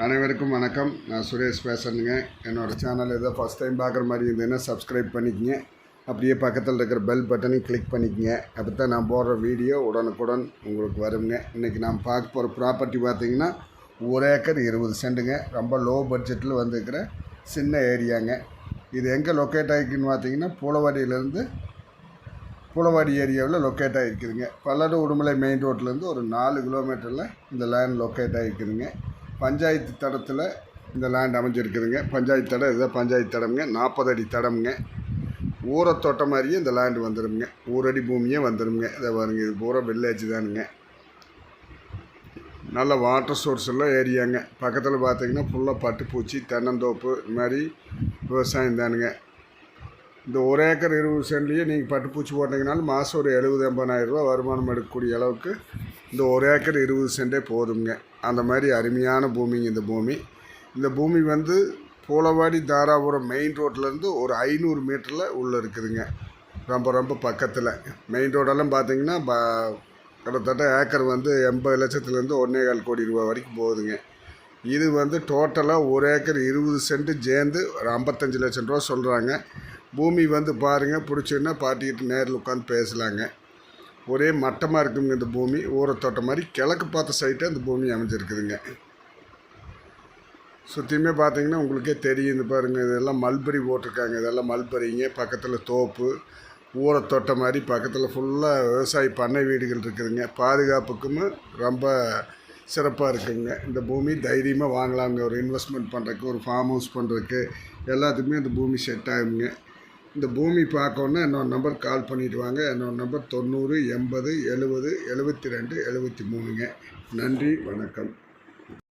அனைவருக்கும் வணக்கம். நான் சுரேஷ் பேசுகிறேங்க. என்னோடய சேனல் ஏதோ ஃபஸ்ட் டைம் பார்க்குற மாதிரி இருந்ததுன்னா சப்ஸ்கிரைப் பண்ணிக்கங்க. அப்படியே பக்கத்தில் இருக்கிற பெல் பட்டனையும் கிளிக் பண்ணிக்கங்க. அப்போ தான் நான் போடுற வீடியோ உடனுக்குடன் உங்களுக்கு வருங்க. இன்றைக்கி நான் பார்க்க போகிற ப்ராப்பர்ட்டி பார்த்திங்கன்னா 1 ஏக்கர் 20 சென்ட்டுங்க. ரொம்ப லோ பட்ஜெட்டில் வந்துருக்கிற சின்ன ஏரியாங்க. இது எங்கே லொக்கேட் ஆகிருக்குன்னு பார்த்திங்கன்னா பூலவாடி ஏரியாவில் லொக்கேட் ஆகிருக்குதுங்க. பல்லடு உடுமலை மெயின் ரோட்லேருந்து ஒரு 4 கிலோமீட்டரில் இந்த லேண்ட் லொக்கேட் ஆகிருக்குதுங்க. பஞ்சாயத்து தடத்தில் இந்த லேண்ட் அமைஞ்சிருக்குதுங்க. பஞ்சாயத்து தடம் இதுதான் பஞ்சாயத்து தடம்ங்க. 40 அடி தடம்ங்க. ஊரை தொட்ட மாதிரியே இந்த லேண்டு வந்துடுங்க. ஊரடி பூமியே வந்துடுங்க. இதை பாருங்க, இது பூரா வில்லேஜ் தானுங்க. நல்ல வாட்டர் சோர்ஸ் எல்லாம் ஏரியாங்க. பக்கத்தில் பார்த்திங்கன்னா ஃபுல்லாக பட்டுப்பூச்சி, தென்னந்தோப்பு, இது மாதிரி விவசாயம் தானுங்க. இந்த 1 ஏக்கர் 20 சென்ட்லேயே நீங்கள் பட்டுப்பூச்சி போட்டிங்கனாலும் மாதம் ஒரு 70-80 ரூபா வருமானம் எடுக்கக்கூடிய அளவுக்கு இந்த 1 ஏக்கர் 20 சென்டே போதுங்க. அந்த மாதிரி அருமையான பூமிங்க இந்த பூமி வந்து பூலவாடி தாராபுரம் மெயின் ரோட்லேருந்து ஒரு 500 மீட்டரில் உள்ளே இருக்குதுங்க. ரொம்ப பக்கத்தில். மெயின் ரோடெல்லாம் பார்த்திங்கன்னா கிட்டத்தட்ட ஏக்கர் வந்து 80 லட்சத்துலேருந்து 1,4 கோடி ரூபா வரைக்கும் போகுதுங்க. இது வந்து டோட்டலாக 1 ஏக்கர் 20 சென்ட்டு சேர்ந்து ஒரு 55 லட்சம் ரூபா சொல்கிறாங்க. பூமி வந்து பாருங்கள், பிடிச்சின்னா பாட்டிக்கிட்டு நேரில் உட்காந்து பேசலாங்க. ஒரே மட்டமாக இருக்குங்க இந்த பூமி. ஊரை தோட்ட மாதிரி கிழக்கு பார்த்த சைட்டு அந்த பூமி அமைஞ்சிருக்குதுங்க. சுற்றியுமே பார்த்தீங்கன்னா உங்களுக்கே தெரியும். இந்த பாருங்கள், இதெல்லாம் மல்பரி போட்டிருக்காங்க. இதெல்லாம் மல்பரிங்க. பக்கத்தில் தோப்பு, ஊரை தோட்ட மாதிரி பக்கத்தில் ஃபுல்லாக விவசாய பண்ணை வீடுகள் இருக்குதுங்க. பாதுகாப்புக்கும் ரொம்ப சிறப்பாக இருக்குங்க. இந்த பூமி தைரியமாக வாங்கலாங்க. ஒரு இன்வெஸ்ட்மெண்ட் பண்ணுறதுக்கு, ஒரு ஃபார்ம் ஹவுஸ் பண்ணுறதுக்கு எல்லாத்துக்குமே இந்த பூமி செட் ஆகுங்க. இந்த பூமி பார்க்கணுன்னா என்னோட நம்பர் கால் பண்ணிவிட்டு வாங்க. என்னோட நம்பர் 90 80 70 72 73ங்க. நன்றி, வணக்கம்.